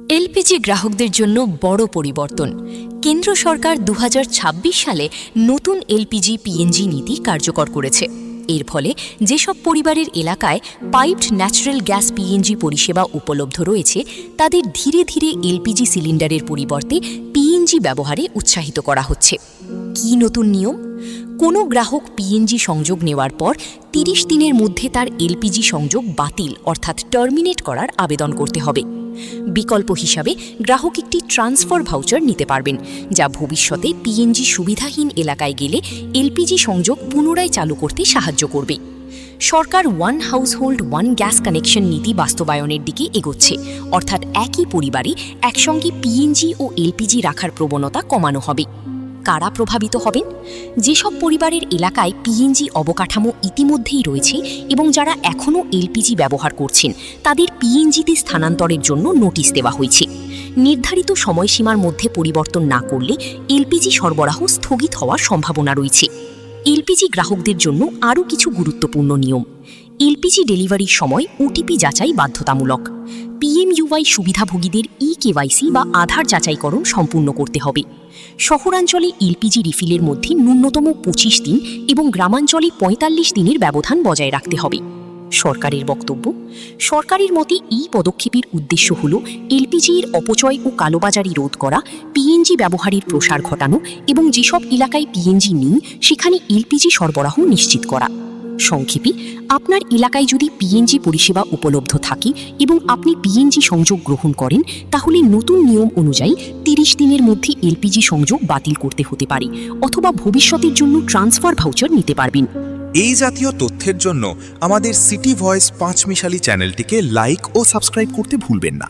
LPG গ্রাহকদের জন্য বড় পরিবর্তন। কেন্দ্র সরকার ২০২৬ সালে নতুন এলপিজি পিএনজি নীতি কার্যকর করেছে। এর ফলে যেসব পরিবারের এলাকায় পাইপড ন্যাচারাল গ্যাস পিএনজি পরিষেবা উপলব্ধ রয়েছে তাদের ধীরে ধীরে এলপিজি সিলিন্ডারের পরিবর্তে পিএনজি ব্যবহারে উৎসাহিত করা হচ্ছে। কী নতুন নিয়ম? কোনো গ্রাহক পিএনজি সংযোগ নেওয়ার পর ৩০ দিনের মধ্যে তার এলপিজি সংযোগ বাতিল অর্থাৎ টার্মিনেট করার আবেদন করতে হবে। বিকল্প হিসাবে গ্রাহক একটি ট্রান্সফার ভাউচার নিতে পারবেন, যা ভবিষ্যতে পিএনজি সুবিধাহীন এলাকায় গেলে এলপিজি সংযোগ পুনরায় চালু করতে সাহায্য করবে। সরকার one household one gas connection নীতি বাস্তবায়নের দিকে এগোচ্ছে, অর্থাৎ একই পরিবারে একসঙ্গে পিএনজি ও এলপিজি রাখার প্রবণতা কমানো হবে। কারা প্রভাবিত হবেন? যেসব পরিবারের এলাকায় পিএনজি অবকাঠামো ইতিমধ্যেই রয়েছে এবং যারা এখনও এলপিজি ব্যবহার করছেন তাদের পিএনজিতে স্থানান্তরের জন্য নোটিশ দেওয়া হয়েছে। নির্ধারিত সময়সীমার মধ্যে পরিবর্তন না করলে এলপিজি সরবরাহ স্থগিত হওয়ার সম্ভাবনা রয়েছে। এলপিজি গ্রাহকদের জন্য আরও কিছু গুরুত্বপূর্ণ নিয়ম। এলপিজি ডেলিভারির সময় ওটিপি যাচাই বাধ্যতামূলক। পিএমইউওয়াই সুবিধাভোগীদের কেওয়াইসি বা আধার যাচাইকরণ সম্পূর্ণ করতে হবে। শহরাঞ্চলে এলপিজি রিফিলের মধ্যে ন্যূনতম ২৫ দিন এবং গ্রামাঞ্চলে ৪৫ দিনের ব্যবধান বজায় রাখতে হবে। সরকারের বক্তব্য, সরকারের মতে এই পদক্ষেপের উদ্দেশ্য হল এলপিজির অপচয় ও কালোবাজারি রোধ করা, পিএনজি ব্যবহারের প্রসার ঘটানো এবং যেসব এলাকায় পিএনজি নেই সেখানে এলপিজি সরবরাহ নিশ্চিত করা। সংক্ষেপে, আপনার এলাকায় যদি পিএনজি পরিষেবা উপলব্ধ থাকে এবং আপনি পিএনজি সংযোগ গ্রহণ করেন তাহলে নতুন নিয়ম অনুযায়ী ৩০ দিনের মধ্যে এলপিজি সংযোগ বাতিল করতে হতে পারে অথবা ভবিষ্যতের জন্য ট্রান্সফার ভাউচার নিতে পারবেন। এই জাতীয় তথ্যের জন্য আমাদের সিটি ভয়েস পাঁচমিশালি চ্যানেলটিকে লাইক ও সাবস্ক্রাইব করতে ভুলবেন না।